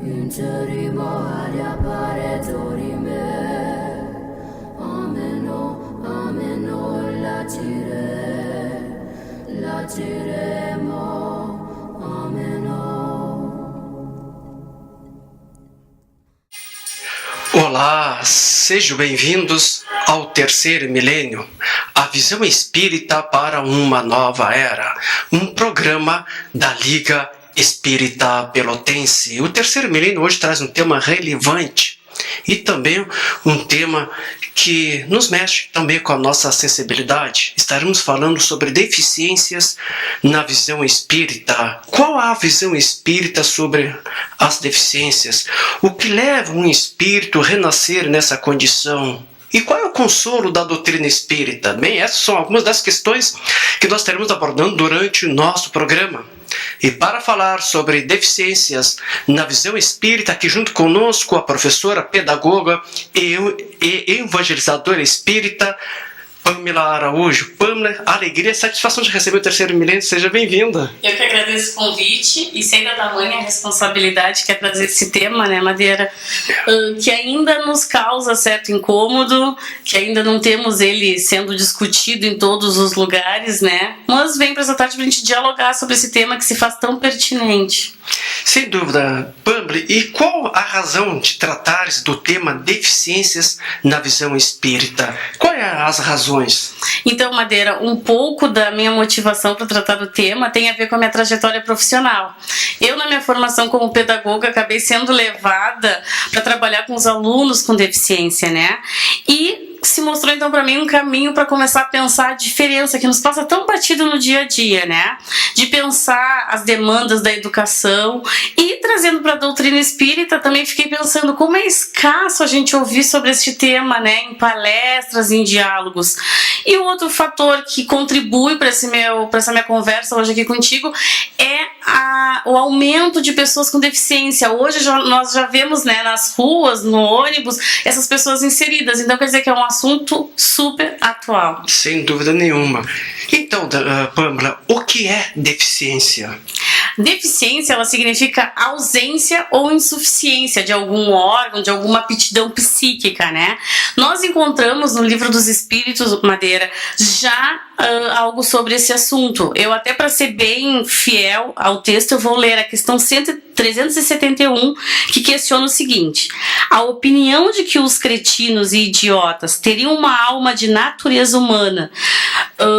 Interimo ad apparitorime, ameno, ameno, latiremo, ameno. Olá, sejam bem-vindos ao terceiro milênio, a visão espírita para uma nova era, um programa da Liga Espírita Pelotense. O terceiro milênio hoje traz um tema relevante e também um tema que nos mexe também com a nossa sensibilidade. Estaremos falando sobre deficiências na visão espírita. Qual a visão espírita sobre as deficiências? O que leva um espírito a renascer nessa condição? E qual é o consolo da doutrina espírita? Bem, essas são algumas das questões que nós estaremos abordando durante o nosso programa. E para falar sobre deficiências na visão espírita, aqui junto conosco a professora, pedagoga e evangelizadora espírita, Pamela Araújo. Pamela, alegria e satisfação de receber o terceiro milênio, seja bem-vinda. Eu que agradeço o convite e sei da tamanha responsabilidade que é trazer esse tema, né, Madeira, que ainda nos causa certo incômodo, que ainda não temos ele sendo discutido em todos os lugares, né, mas vem para essa tarde para a gente dialogar sobre esse tema que se faz tão pertinente. Sem dúvida, Pamela, e qual a razão de tratares do tema deficiências na visão espírita? Quais as razões? Então, Madeira, um pouco da minha motivação para tratar do tema tem a ver com a minha trajetória profissional. Eu, na minha formação como pedagoga, acabei sendo levada para trabalhar com os alunos com deficiência, né? E se mostrou então para mim um caminho para começar a pensar a diferença que nos passa tão batido no dia a dia, né? De pensar as demandas da educação e trazendo para a doutrina espírita também fiquei pensando como é escasso a gente ouvir sobre este tema, né? Em palestras, em diálogos. E o outro fator que contribui para essa minha conversa hoje aqui contigo é o aumento de pessoas com deficiência. Hoje nós já vemos, né, nas ruas, no ônibus, essas pessoas inseridas. Então quer dizer que é um assunto super atual. Sem dúvida nenhuma. Então, Pamela, o que é deficiência? Deficiência, ela significa ausência ou insuficiência de algum órgão, de alguma aptidão psíquica, né? Nós encontramos no Livro dos Espíritos, Madeira, já algo sobre esse assunto. Eu até, para ser bem fiel ao texto, eu vou ler a questão 371, que questiona o seguinte: a opinião de que os cretinos e idiotas teriam uma alma de natureza humana,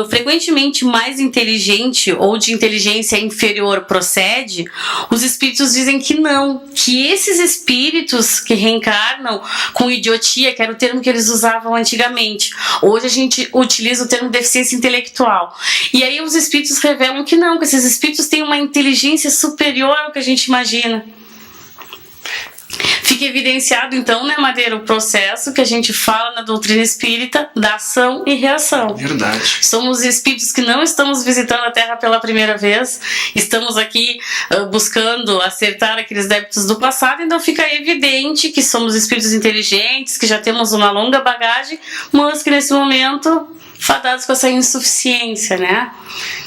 frequentemente mais inteligente ou de inteligência inferior, procede? Os espíritos dizem que não, que esses espíritos que reencarnam com idiotia, que era o termo que eles usavam antigamente, hoje a gente utiliza o termo deficiência intelectual. E aí os espíritos revelam que não, que esses espíritos têm uma inteligência superior ao que a gente imagina. Fica evidenciado então, né, Madeira, o processo que a gente fala na doutrina espírita da ação e reação. Verdade. Somos espíritos que não estamos visitando a Terra pela primeira vez, estamos aqui buscando acertar aqueles débitos do passado, então fica evidente que somos espíritos inteligentes, que já temos uma longa bagagem, mas que nesse momento fadados com essa insuficiência, né?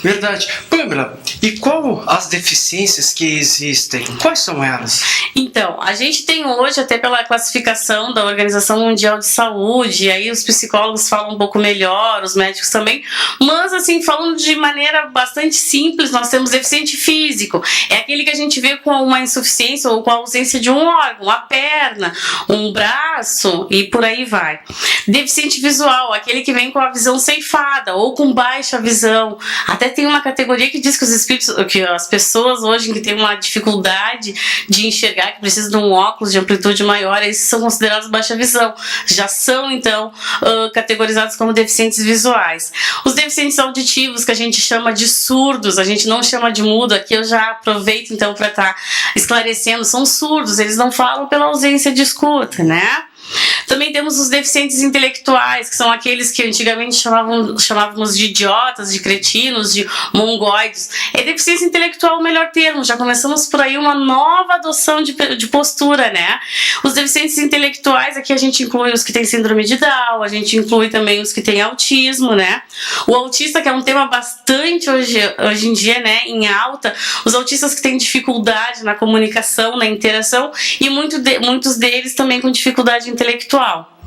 Verdade. Pamela, e qual as deficiências que existem? Quais são elas? Então, a gente tem hoje, até pela classificação da Organização Mundial de Saúde, aí os psicólogos falam um pouco melhor, os médicos também, mas assim, falando de maneira bastante simples, nós temos deficiente físico, é aquele que a gente vê com uma insuficiência ou com a ausência de um órgão, a perna, um braço e por aí vai. Deficiente visual, aquele que vem com a visão ceifada ou com baixa visão. Até tem uma categoria que diz que os espíritos, que as pessoas hoje que têm uma dificuldade de enxergar, que precisam de um óculos de amplitude maior, esses são considerados baixa visão. Já são, então, categorizados como deficientes visuais. Os deficientes auditivos, que a gente chama de surdos, a gente não chama de mudo, aqui eu já aproveito, então, para estar esclarecendo, são surdos, eles não falam pela ausência de escuta, né? Também temos os deficientes intelectuais, que são aqueles que antigamente chamávamos de idiotas, de cretinos, de mongóides. É deficiência intelectual o melhor termo, já começamos por aí uma nova adoção de postura, né? Os deficientes intelectuais, aqui a gente inclui os que têm síndrome de Down, a gente inclui também os que têm autismo, né? O autista, que é um tema bastante hoje em dia, né, em alta, os autistas que têm dificuldade na comunicação, na interação, e muitos deles também com dificuldade intelectual.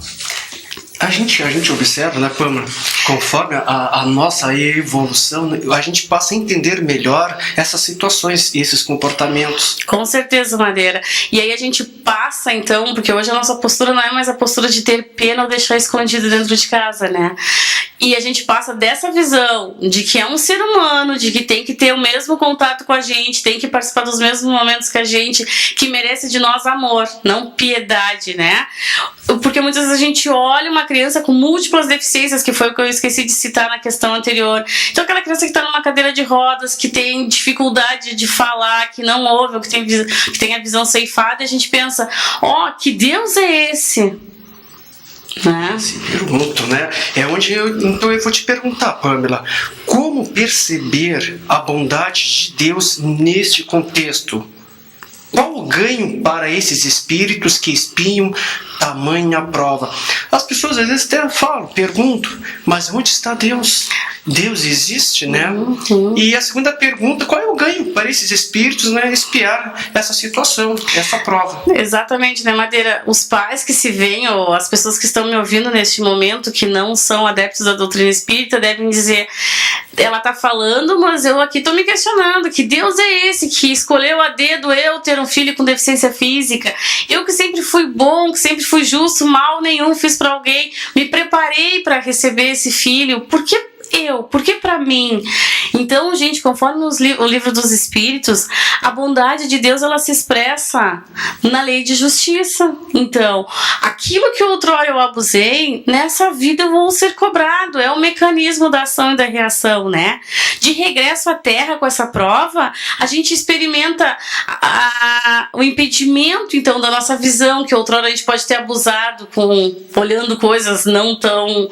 A gente observa, né, Pamela, conforme a nossa evolução, a gente passa a entender melhor essas situações e esses comportamentos. Com certeza, Madeira. E aí a gente passa, então, porque hoje a nossa postura não é mais a postura de ter pena ou deixar escondido dentro de casa, né? E a gente passa dessa visão de que é um ser humano, de que tem que ter o mesmo contato com a gente, tem que participar dos mesmos momentos que a gente, que merece de nós amor, não piedade, né? Porque muitas vezes a gente olha uma criança com múltiplas deficiências, que foi o que eu esqueci de citar na questão anterior. Então aquela criança que está numa cadeira de rodas, que tem dificuldade de falar, que não ouve, ou que tem a visão ceifada, e a gente pensa, que Deus é esse? Se pergunto, né? Então eu vou te perguntar, Pamela, como perceber a bondade de Deus neste contexto? Qual o ganho para esses espíritos que espiam tamanha prova? As pessoas às vezes até perguntam, mas onde está Deus? Deus existe, né? E a segunda pergunta, qual é o ganho para esses espíritos, né, espiar essa situação, essa prova? Exatamente, né, Madeira? Os pais que se veem, ou as pessoas que estão me ouvindo neste momento, que não são adeptos da doutrina espírita, devem dizer, ela está falando, mas eu aqui estou me questionando, que Deus é esse que escolheu a dedo eu ter um filho com deficiência física? Eu que sempre fui bom, que sempre fui justo, mal nenhum fiz para alguém, me preparei para receber esse filho, por que pra mim? Então, gente, conforme o livro dos Espíritos, a bondade de Deus, ela se expressa na lei de justiça. Então, aquilo que outrora eu abusei, nessa vida eu vou ser cobrado. É o mecanismo da ação e da reação, né? De regresso à Terra com essa prova, a gente experimenta o impedimento, então, da nossa visão, que outrora a gente pode ter abusado olhando coisas não tão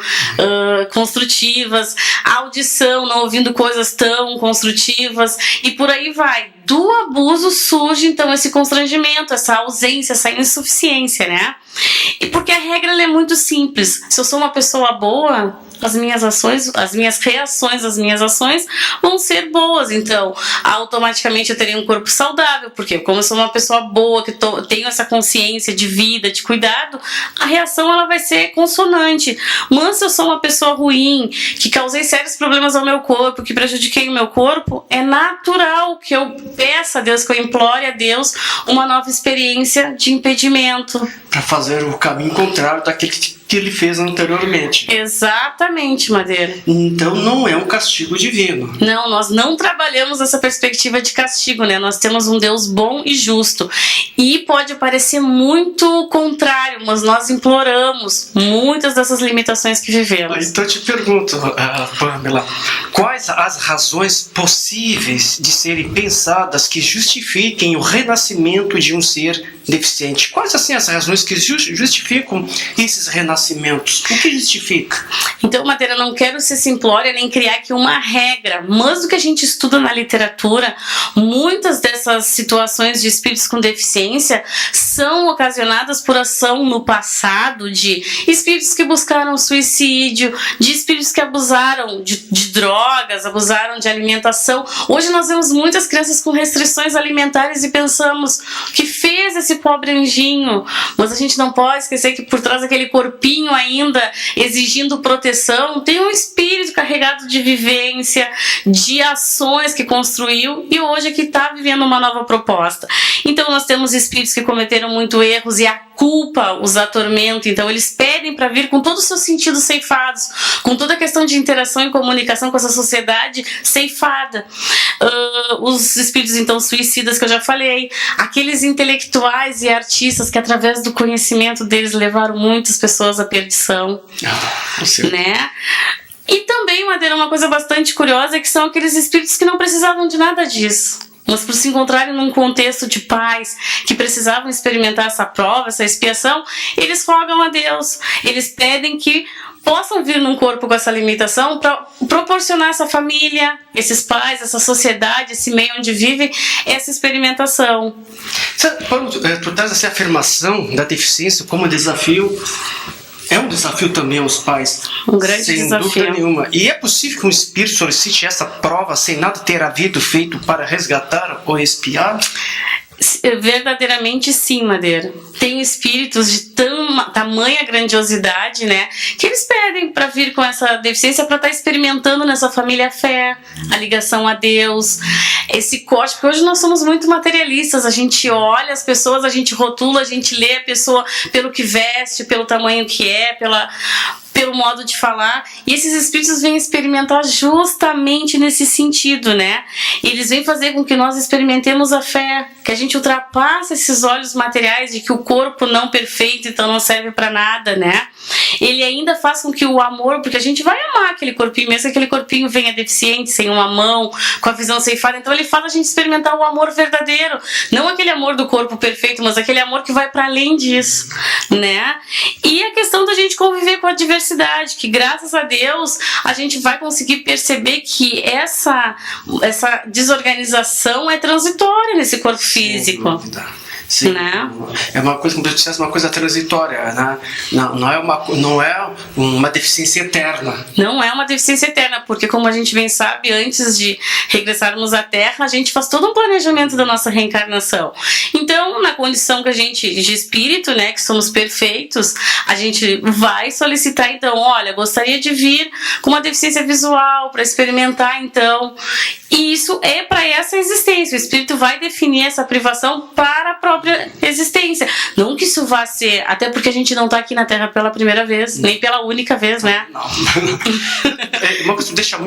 construtivas, a audição, não ouvindo coisas tão construtivas, e por aí vai. Do abuso surge, então, esse constrangimento, essa ausência, essa insuficiência, né? E porque a regra ela é muito simples. Se eu sou uma pessoa boa, as minhas ações, as minhas reações às minhas ações vão ser boas. Então, automaticamente eu terei um corpo saudável, porque como eu sou uma pessoa boa, que tenho essa consciência de vida, de cuidado, a reação ela vai ser consonante. Mas se eu sou uma pessoa ruim, que causei sérios problemas ao meu corpo, que prejudiquei o meu corpo, é natural que eu peça a Deus, que eu implore a Deus uma nova experiência de impedimento. Para fazer o caminho contrário daquele que ele fez anteriormente. Exatamente, Madeira. Então não é um castigo divino. Não, nós não trabalhamos essa perspectiva de castigo, né? Nós temos um Deus bom e justo. E pode parecer muito contrário, mas nós imploramos muitas dessas limitações que vivemos. Então eu te pergunto, Pamela, quais as razões possíveis de serem pensadas que justifiquem o renascimento de um ser deficiente? Quais assim as razões que justificam esses renascimentos? O que justifica? Então, Madeira, não quero ser simplória nem criar aqui uma regra, mas o que a gente estuda na literatura, muitas dessas situações de espíritos com deficiência são ocasionadas por ação no passado de espíritos que buscaram suicídio, de espíritos que abusaram de drogas, abusaram de alimentação. Hoje nós vemos muitas crianças com restrições alimentares e pensamos, o que fez esse pobre anjinho? Mas a gente não pode esquecer que por trás daquele corpinho ainda exigindo proteção, tem um espírito carregado de vivência, de ações que construiu e hoje é que está vivendo uma nova proposta. Então nós temos espíritos que cometeram muitos erros e a culpa os atormenta, então eles pedem para vir com todos os seus sentidos ceifados, com toda a questão de interação e comunicação com essa sociedade ceifada. Os espíritos então suicidas que eu já falei, aqueles intelectuais e artistas que através do conhecimento deles levaram muitas pessoas à perdição, né? E também, Madeira, uma coisa bastante curiosa é que são aqueles espíritos que não precisavam de nada disso. mas por se encontrarem num contexto de pais que precisavam experimentar essa prova, essa expiação, eles rogam a Deus, eles pedem que possam vir num corpo com essa limitação para proporcionar essa família, esses pais, essa sociedade, esse meio onde vive, essa experimentação. Paulo, tu traz essa afirmação da deficiência como desafio. É um desafio também aos pais. Um grande sem desafio. dúvida nenhuma. E é possível que um espírito solicite essa prova sem nada ter havido feito para resgatar ou expiar? Verdadeiramente sim, Madeira. Tem espíritos de tamanha grandiosidade, né, que eles pedem para vir com essa deficiência para estar experimentando nessa família a fé, a ligação a Deus, esse corte, porque hoje nós somos muito materialistas, a gente olha as pessoas, a gente rotula, a gente lê a pessoa pelo que veste, pelo tamanho que é, pelo modo de falar, e esses espíritos vêm experimentar justamente nesse sentido, né? Eles vêm fazer com que nós experimentemos a fé, que a gente ultrapasse esses olhos materiais de que o corpo não perfeito, então não serve para nada, né? Ele ainda faz com que o amor, porque a gente vai amar aquele corpinho, mesmo que aquele corpinho venha deficiente, sem uma mão, com a visão ceifada, então ele faz a gente experimentar o amor verdadeiro, não aquele amor do corpo perfeito, mas aquele amor que vai para além disso, né? E a questão da gente conviver com a diversidade, que graças a Deus a gente vai conseguir perceber que essa desorganização é transitória nesse corpo físico. Sim, né? É uma coisa, como eu disse, uma coisa transitória, né? Não é uma deficiência eterna. Não é uma deficiência eterna, porque como a gente bem sabe, antes de regressarmos à Terra, a gente faz todo um planejamento da nossa reencarnação. Então, na condição que a gente, de espírito, né, que somos perfeitos, a gente vai solicitar, então, olha, gostaria de vir com uma deficiência visual, para experimentar, então. E isso é para essa existência. O espírito vai definir essa privação para a própria existência. Não que isso vá ser, até porque a gente não está aqui na Terra pela primeira vez, nem pela única vez, né? Não. Uma coisa que tu deixa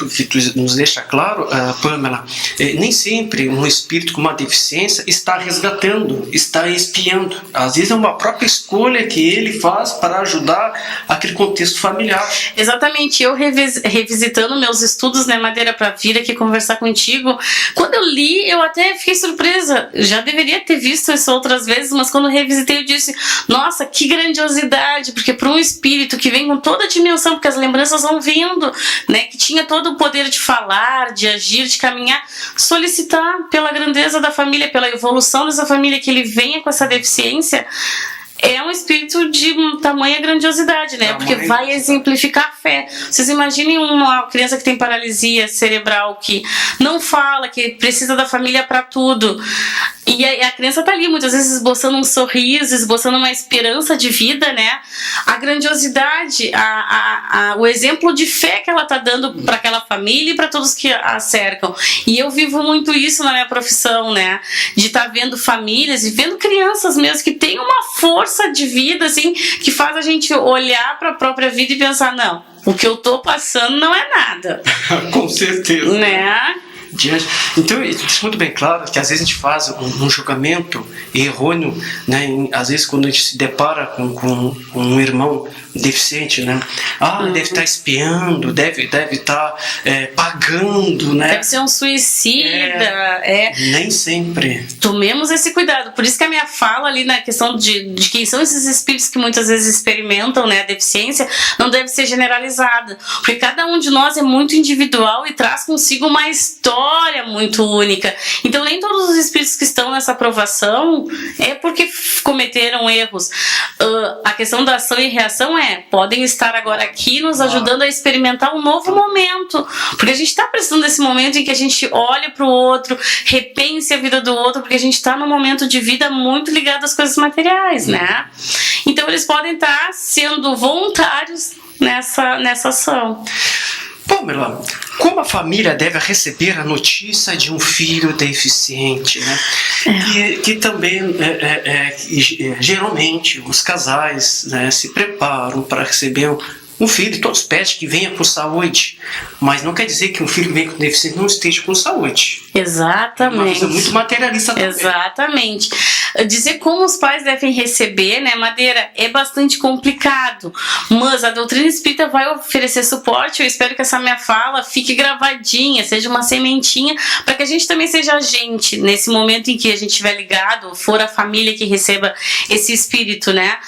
que tu nos deixa claro, Pamela, nem sempre um espírito com uma deficiência está resgatando, está espiando. Às vezes é uma própria escolha que ele faz para ajudar aquele contexto familiar. Exatamente. Eu revisitando meus estudos, né, Madeira, para vir aqui conversar contigo, quando eu li, eu até fiquei surpresa. Já deveria ter visto isso outras vezes, mas quando eu revisitei, eu disse, nossa, que grandiosidade, porque para um espírito que vem com toda a dimensão, porque as lembranças vão vindo, né, que tinha todo o poder de falar, de agir, de caminhar, solicitar pela grandeza da família, pela evolução dessa família, que ele venha com essa deficiência, é um espírito de tamanha grandiosidade, né? Porque vai exemplificar a fé. Vocês imaginem uma criança que tem paralisia cerebral, que não fala, que precisa da família para tudo. E a criança tá ali, muitas vezes esboçando um sorriso, esboçando uma esperança de vida, né? A grandiosidade, o exemplo de fé que ela tá dando para aquela família e para todos que a cercam. E eu vivo muito isso na minha profissão, né? De estar vendo famílias e vendo crianças mesmo que têm uma força de vida, assim, que faz a gente olhar para a própria vida e pensar, não, o que eu tô passando não é nada. Com certeza. Né? Então, isso é muito bem claro que às vezes a gente faz um julgamento errôneo, né? Às vezes quando a gente se depara com um irmão deficiente, né? Deve estar espiando, deve estar pagando, né? Deve ser um suicida. Nem sempre. Tomemos esse cuidado. Por isso que a minha fala ali na questão de quem são esses espíritos que muitas vezes experimentam, né, a deficiência, não deve ser generalizada. Porque cada um de nós é muito individual e traz consigo uma história muito única. Então nem todos os espíritos que estão nessa aprovação é porque cometeram erros. A questão da ação e reação podem estar agora aqui nos ajudando a experimentar um novo momento, porque a gente está precisando desse momento em que a gente olha para o outro, repense a vida do outro, porque a gente está num momento de vida muito ligado às coisas materiais, né? Então eles podem estar sendo voluntários nessa ação. Pamela, como a família deve receber a notícia de um filho deficiente, né? Que também, geralmente, os casais, né, se preparam para receber um filho, todos pedem que venha com saúde, mas não quer dizer que um filho que vem com deficiência não esteja com saúde. Exatamente. É uma coisa muito materialista também. Exatamente. dizer como os pais devem receber, né, Madeira, é bastante complicado, mas a doutrina espírita vai oferecer suporte. Eu espero que essa minha fala fique gravadinha, seja uma sementinha, para que a gente também seja agente nesse momento em que a gente estiver ligado, for a família que receba esse espírito, né?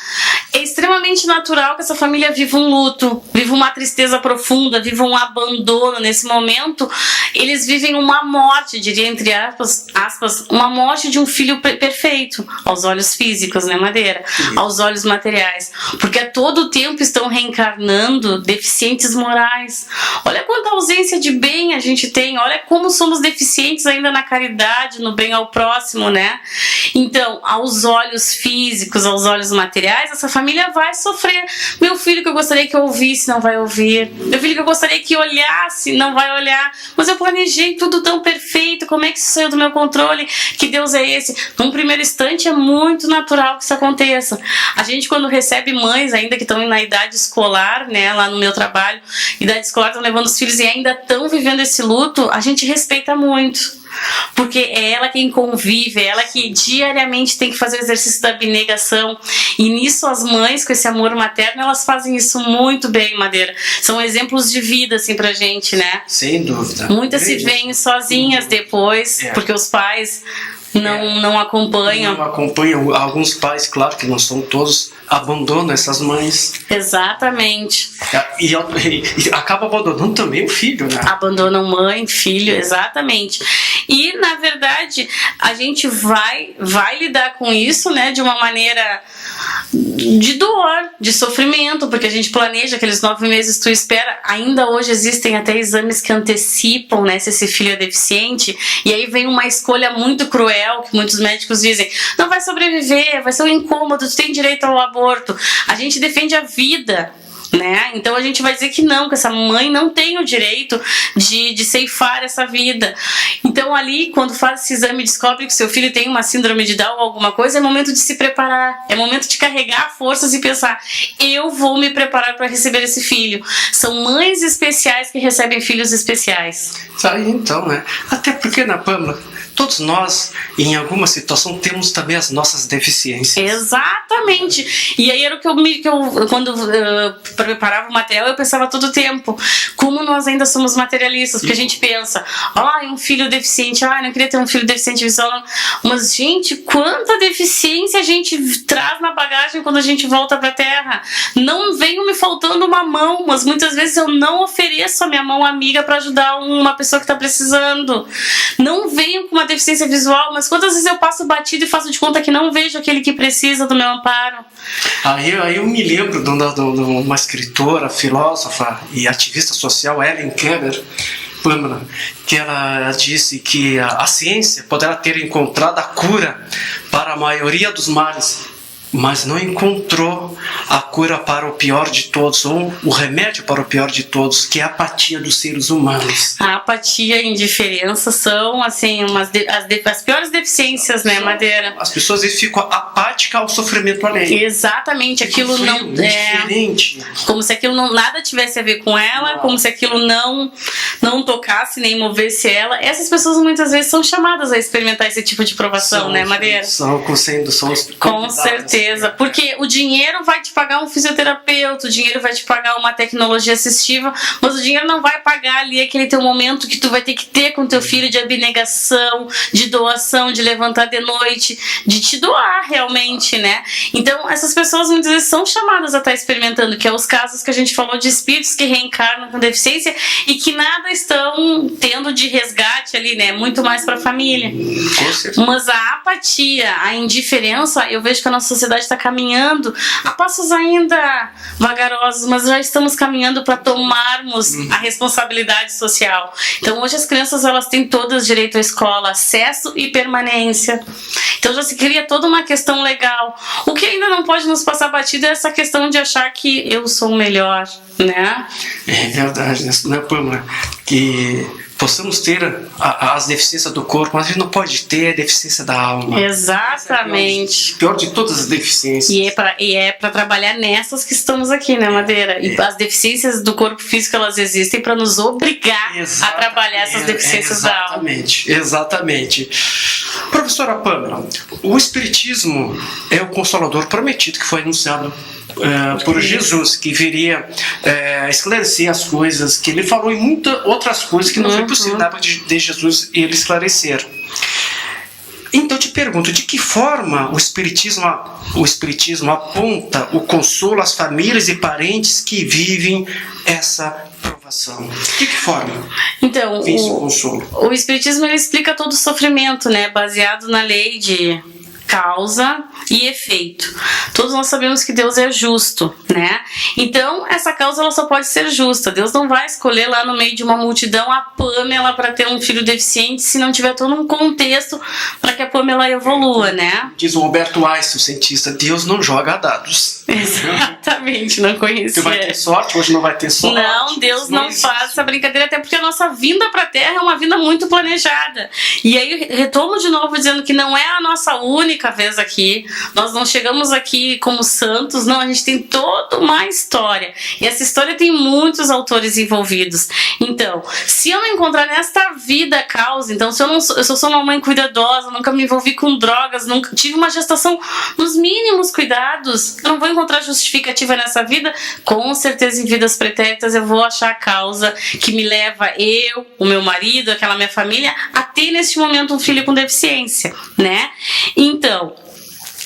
É extremamente natural que essa família viva um luto, viva uma tristeza profunda, viva um abandono. Nesse momento, eles vivem uma morte, diria entre aspas, uma morte de um filho perfeito, aos olhos físicos, né, Madeira? Aos olhos materiais. Porque a todo tempo estão reencarnando deficientes morais. Olha quanta ausência de bem a gente tem, olha como somos deficientes ainda na caridade, no bem ao próximo, né? Então, aos olhos físicos, aos olhos materiais, essa família vai sofrer. Meu filho que eu gostaria que eu ouvisse, não vai ouvir. Meu filho que eu gostaria que olhasse, não vai olhar. Mas eu planejei tudo tão perfeito, como é que isso saiu do meu controle? Que Deus é esse? Num primeiro instante é muito natural que isso aconteça. A gente, quando recebe mães ainda que estão na idade escolar, né, lá no meu trabalho, idade escolar, estão levando os filhos e ainda estão vivendo esse luto, a gente respeita muito. Porque é ela quem convive, é ela que diariamente tem que fazer o exercício da abnegação. E nisso as mães, com esse amor materno, elas fazem isso muito bem, Madeira. São exemplos de vida, assim, pra gente, né? Sem dúvida. Muitas se veem sozinhas depois, porque os pais não acompanham. Não acompanham. Alguns pais, claro que não são todos, abandonam essas mães. Exatamente. E acaba abandonando também o filho, né? Abandonam mãe, filho, exatamente. E, na verdade, a gente vai lidar com isso, né, de uma maneira de dor, de sofrimento, porque a gente planeja aqueles 9 meses, tu espera. Ainda hoje existem até exames que antecipam, né, se esse filho é deficiente, e aí vem uma escolha muito cruel, que muitos médicos dizem, não vai sobreviver, vai ser um incômodo, tu tem direito ao aborto. A gente defende a vida, né? Então a gente vai dizer que essa mãe não tem o direito de ceifar essa vida. Então ali, quando faz esse exame e descobre que seu filho tem uma síndrome de Down ou alguma coisa, é momento de se preparar, é momento de carregar forças e pensar, eu vou me preparar para receber esse filho. São mães especiais que recebem filhos especiais. Aí então, né? Até porque, na Pâmela, todos nós, em alguma situação, temos também as nossas deficiências. Exatamente. E aí era o que eu quando preparava o material, eu pensava todo o tempo, como nós ainda somos materialistas, porque a gente pensa, um filho deficiente, não queria ter um filho deficiente visual, não. Mas, gente, quanta deficiência a gente traz na bagagem quando a gente volta pra Terra. Não venho me faltando uma mão, mas muitas vezes eu não ofereço a minha mão amiga para ajudar uma pessoa que tá precisando. Não venho com uma deficiência visual, mas quantas vezes eu passo batido e faço de conta que não vejo aquele que precisa do meu amparo. Aí eu me lembro de uma escritora, filósofa e ativista social, Helen Keller, Pâmela, que ela disse que a ciência poderá ter encontrado a cura para a maioria dos males, mas não encontrou a cura para o pior de todos, ou o remédio para o pior de todos, que é a apatia dos seres humanos. A apatia e a indiferença são, assim, as piores deficiências, né, Madeira? As pessoas ficam apáticas ao sofrimento alheio. Exatamente, aquilo frio, não indiferente. Como se aquilo nada tivesse a ver com ela, como se aquilo não tocasse nem movesse ela. Essas pessoas muitas vezes são chamadas a experimentar esse tipo de provação, né, Madeira? São Com certeza. Porque o dinheiro vai te pagar um fisioterapeuta, o dinheiro vai te pagar uma tecnologia assistiva, mas o dinheiro não vai pagar ali aquele teu momento que tu vai ter que ter com teu filho de abnegação, de doação, de levantar de noite, de te doar realmente, né? Então essas pessoas muitas vezes são chamadas a estar experimentando, que é os casos que a gente falou de espíritos que reencarnam com deficiência e que nada estão tendo de resgate ali, né? Muito mais para a família. Mas a apatia, a indiferença, eu vejo que a nossa sociedade está caminhando a passos ainda vagarosos, mas já estamos caminhando para tomarmos a responsabilidade social. Então hoje as crianças elas têm todas direito à escola, acesso e permanência. Então já se cria toda uma questão legal. O que ainda não pode nos passar batido é essa questão de achar que eu sou o melhor, né? É verdade, né, Pâmela? Que possamos ter as deficiências do corpo, mas a gente não pode ter a deficiência da alma. Exatamente. Pior de todas as deficiências. E é para trabalhar nessas que estamos aqui, né, Madeira? E as deficiências do corpo físico, elas existem para nos obrigar a trabalhar essas deficiências da alma. Exatamente. Professor, Professora Pamela, o Espiritismo é o Consolador prometido que foi anunciado por Jesus, que viria esclarecer as coisas, que ele falou em muitas outras coisas que não foi possível na época de Jesus ele esclarecer. Então eu te pergunto, de que forma o Espiritismo aponta o consolo às famílias e parentes que vivem essa provação? De que forma? Então, o consolo? O Espiritismo ele explica todo o sofrimento, né, baseado na lei de causa e efeito. Todos nós sabemos que Deus é justo, né? Então, essa causa ela só pode ser justa. Deus não vai escolher lá no meio de uma multidão a Pamela para ter um filho deficiente se não tiver todo um contexto para que a Pamela evolua, né? Diz o Alberto Einstein, o cientista, Deus não joga dados. Exatamente, não conhecia. Você vai ter sorte, hoje não vai ter sorte. Não, Deus não faz essa brincadeira, até porque a nossa vinda para a Terra é uma vinda muito planejada. E aí, retomo de novo dizendo que não é a nossa única vez aqui, nós não chegamos aqui como santos, não, a gente tem toda uma história, e essa história tem muitos autores envolvidos. Então, se eu não encontrar nesta vida a causa, então se eu sou uma mãe cuidadosa, nunca me envolvi com drogas, nunca tive uma gestação nos mínimos cuidados, eu não vou encontrar justificativa nessa vida, com certeza em vidas pretéritas eu vou achar a causa que me leva eu, o meu marido, aquela minha família, a ter neste momento um filho com deficiência, né? Então,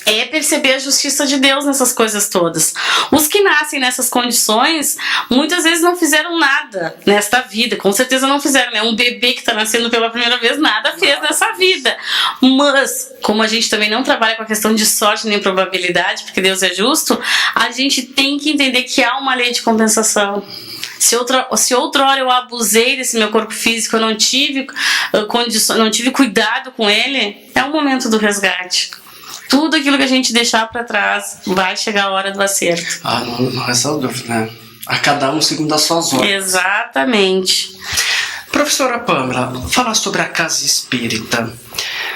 é perceber a justiça de Deus nessas coisas todas. Os que nascem nessas condições, muitas vezes não fizeram nada nesta vida, com certeza não fizeram, né? Um bebê que está nascendo pela primeira vez, nada fez nessa vida. Mas, como a gente também não trabalha com a questão de sorte nem probabilidade, porque Deus é justo, a gente tem que entender que há uma lei de compensação. Se outrora eu abusei desse meu corpo físico, eu não tive não tive cuidado com ele, é o momento do resgate. Tudo aquilo que a gente deixar para trás, vai chegar a hora do acerto. Não é só dúvida, né? A cada um segundo as suas horas. Exatamente. Professora Pamela, falar sobre a casa espírita.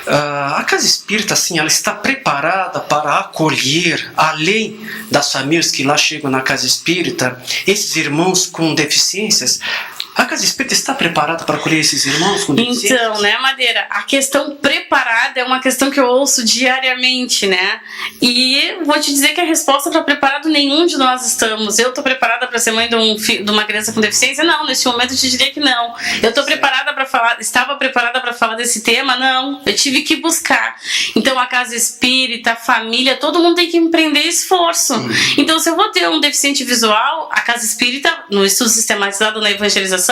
A casa espírita, assim, ela está preparada para acolher, além das famílias que lá chegam na casa espírita, esses irmãos com deficiências? A casa espírita está preparada para acolher esses irmãos com deficiências? Então, né, Madeira, a questão preparada é uma questão que eu ouço diariamente, né? E vou te dizer que a resposta para preparado nenhum de nós estamos. Eu estou preparada para ser mãe de uma criança com deficiência? Não, nesse momento eu te diria que não. Eu estou preparada para falar, estava preparada para falar desse tema? Não. Eu tive que buscar. Então, a casa espírita, a família, todo mundo tem que empreender esforço. Então, se eu vou ter um deficiente visual, a casa espírita, no estudo sistematizado na evangelização,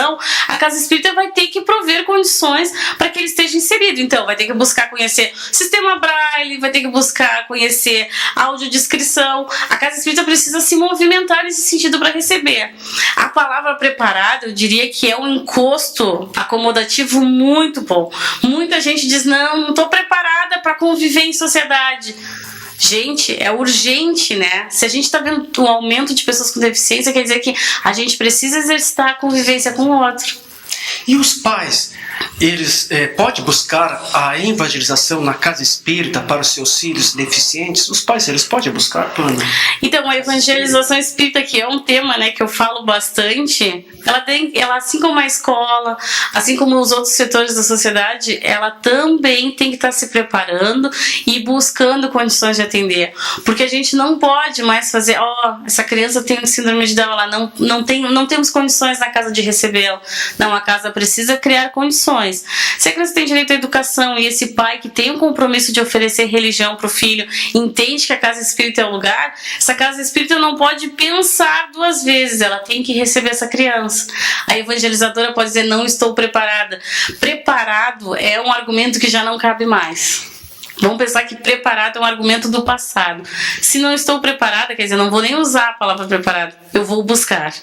a casa espírita vai ter que prover condições para que ele esteja inserido. Então, vai ter que buscar conhecer sistema Braille, vai ter que buscar conhecer audiodescrição. A casa espírita precisa se movimentar nesse sentido para receber. A palavra preparada, eu diria que é um encosto acomodativo muito bom. Muita gente diz, não estou preparada para conviver em sociedade. Gente, é urgente, né? Se a gente está vendo um aumento de pessoas com deficiência, quer dizer que a gente precisa exercitar a convivência com o outro. E os pais, eles podem buscar a evangelização na casa espírita para os seus filhos deficientes? Os pais, eles podem buscar, Plana? Então, a evangelização espírita, que é um tema, né, que eu falo bastante, ela, assim como a escola, assim como os outros setores da sociedade, ela também tem que estar se preparando e buscando condições de atender. Porque a gente não pode mais fazer, essa criança tem síndrome de Down, não temos condições na casa de recebê-la. Não, a casa precisa criar condições. Se a criança tem direito à educação e esse pai que tem um compromisso de oferecer religião para o filho entende que a casa espírita é o lugar, essa casa espírita não pode pensar duas vezes, ela tem que receber essa criança. A evangelizadora pode dizer, não estou preparada. Preparado é um argumento que já não cabe mais. Vamos pensar que preparado é um argumento do passado. Se não estou preparada, quer dizer, não vou nem usar a palavra preparado, eu vou buscar.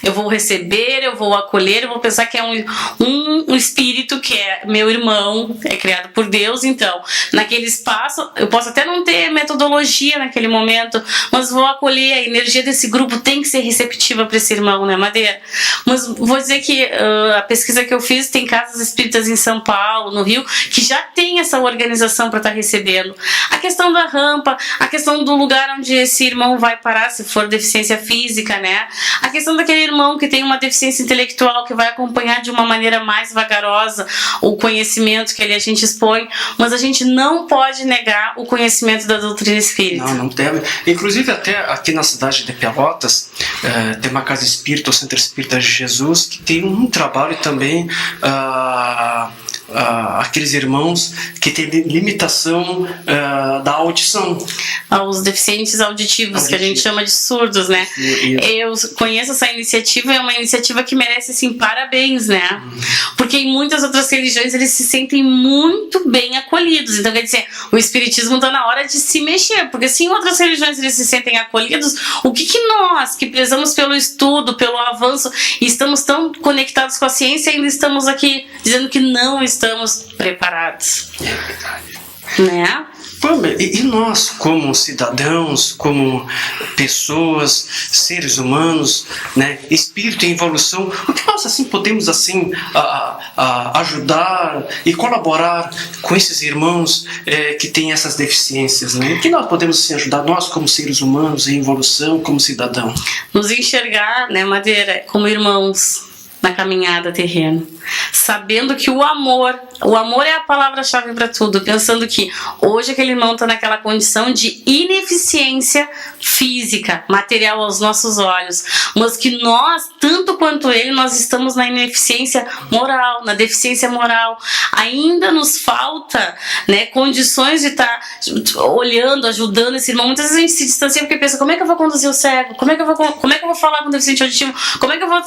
Eu vou receber, eu vou acolher, eu vou pensar que é um espírito que é meu irmão, é criado por Deus. Então, naquele espaço, eu posso até não ter metodologia naquele momento, mas vou acolher, a energia desse grupo tem que ser receptiva para esse irmão, né, Madeira? Mas vou dizer que a pesquisa que eu fiz, tem casas espíritas em São Paulo, no Rio, que já tem essa organização para estar recebendo. A questão da rampa, a questão do lugar onde esse irmão vai parar, se for deficiência física, né? A questão daquele irmão que tem uma deficiência intelectual, que vai acompanhar de uma maneira mais vagarosa o conhecimento que a gente expõe, mas a gente não pode negar o conhecimento da doutrina espírita. Não deve. Inclusive, até aqui na cidade de Pelotas, tem uma casa espírita, o Centro Espírita de Jesus, que tem um trabalho também, aqueles irmãos que têm limitação da audição. Aos deficientes auditivos, que a gente chama de surdos, né? Eu conheço essa iniciativa, é uma iniciativa que merece, assim, parabéns, né? Porque em muitas outras religiões eles se sentem muito bem acolhidos. Então, quer dizer, o espiritismo está na hora de se mexer, porque se em outras religiões eles se sentem acolhidos, o que nós, que prezamos pelo estudo, pelo avanço, e estamos tão conectados com a ciência, ainda estamos aqui dizendo que não estamos preparados? É verdade. Né? E nós, como cidadãos, como pessoas, seres humanos, né, espírito em evolução, o que nós assim podemos assim ajudar e colaborar com esses irmãos que têm essas deficiências, né? O que nós podemos assim, ajudar nós como seres humanos em evolução, como cidadão? Nos enxergar, né, Madeira, como irmãos na caminhada terrena, sabendo que o amor é a palavra-chave para tudo, pensando que hoje aquele irmão está naquela condição de ineficiência física, material aos nossos olhos, mas que nós, tanto quanto ele, nós estamos na ineficiência moral, na deficiência moral. Ainda nos falta, né, condições de estar olhando, ajudando esse irmão. Muitas vezes a gente se distancia porque pensa, como é que eu vou conduzir o cego? Como é que eu vou falar com o deficiente auditivo? Como é que eu vou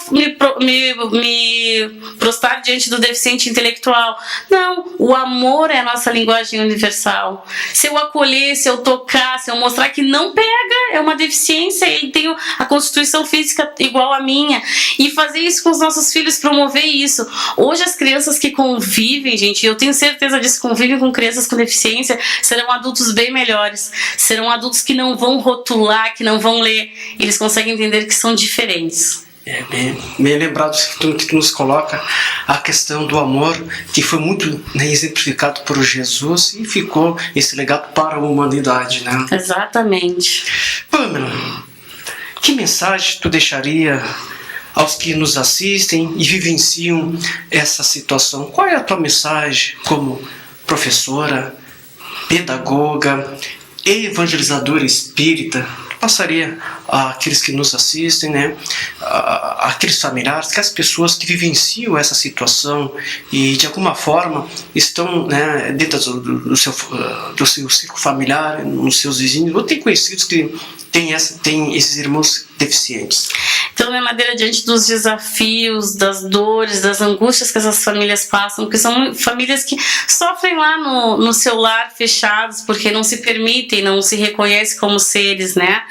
me prostrar diante do deficiente intelectual? Não, o amor é a nossa linguagem universal. Se eu acolher, se eu tocar, se eu mostrar que não pega, é uma deficiência, ele tem a constituição física igual à minha, e fazer isso com os nossos filhos, promover isso. Hoje as crianças que convivem, gente, eu tenho certeza disso, convivem com crianças com deficiência, serão adultos bem melhores, serão adultos que não vão rotular, que não vão ler, eles conseguem entender que são diferentes. É bem lembrado que tu nos coloca a questão do amor, que foi muito, né, exemplificado por Jesus e ficou esse legado para a humanidade, né? Exatamente. Pamela, que mensagem tu deixaria aos que nos assistem e vivenciam essa situação? Qual é a tua mensagem como professora, pedagoga, evangelizadora espírita? Passaria àqueles que nos assistem, né, àqueles familiares, aquelas pessoas que vivenciam essa situação e de alguma forma estão, né, dentro do seu círculo familiar, nos seus vizinhos, ou tem conhecidos que têm esses irmãos deficientes. Então, né, Madeira, diante dos desafios, das dores, das angústias que essas famílias passam, porque são famílias que sofrem lá no seu lar, fechados, porque não se permitem, não se reconhecem como seres, né?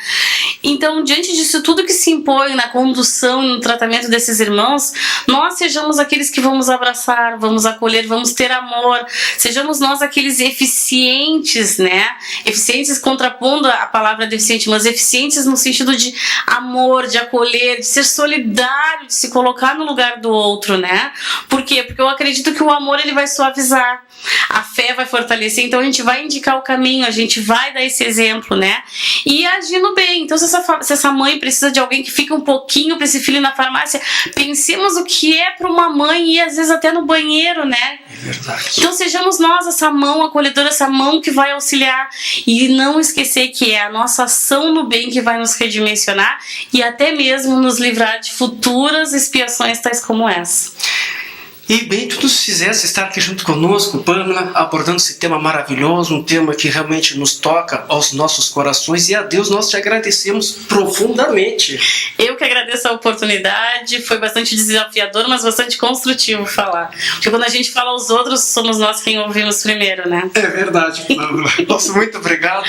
Então, diante disso tudo que se impõe na condução e no tratamento desses irmãos, nós sejamos aqueles que vamos abraçar, vamos acolher, vamos ter amor, sejamos nós aqueles eficientes, né? Eficientes contrapondo a palavra deficiente, mas eficientes no sentido de amor, de acolher, de ser solidário, de se colocar no lugar do outro, né? Por quê? Porque eu acredito que o amor ele vai suavizar, a fé vai fortalecer, então a gente vai indicar o caminho, a gente vai dar esse exemplo, né? E agindo bem. Então, se essa mãe precisa de alguém que fique um pouquinho para esse filho na farmácia, pensemos o que é para uma mãe ir às vezes até no banheiro, né? É verdade. Então sejamos nós essa mão acolhedora, essa mão que vai auxiliar, e não esquecer que é a nossa ação no bem que vai nos redimensionar e até mesmo nos livrar de futuras expiações tais como essa. E bem, tu nos fizesse estar aqui junto conosco, Pamela, abordando esse tema maravilhoso, um tema que realmente nos toca aos nossos corações, e a Deus nós te agradecemos profundamente. Eu que agradeço a oportunidade, foi bastante desafiador, mas bastante construtivo falar. Porque quando a gente fala aos outros, somos nós quem ouvimos primeiro, né? É verdade, Pamela. Nosso muito obrigado.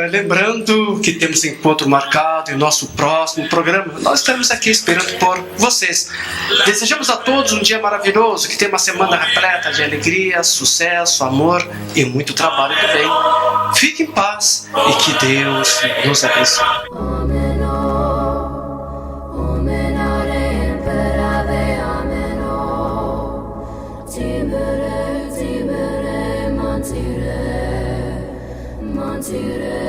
Lembrando que temos encontro marcado em nosso próximo programa. Nós estamos aqui esperando por vocês. Desejamos a todos um dia maravilhoso, que tenha uma semana repleta de alegria, sucesso, amor e muito trabalho também. Fique em paz e que Deus nos abençoe. Tire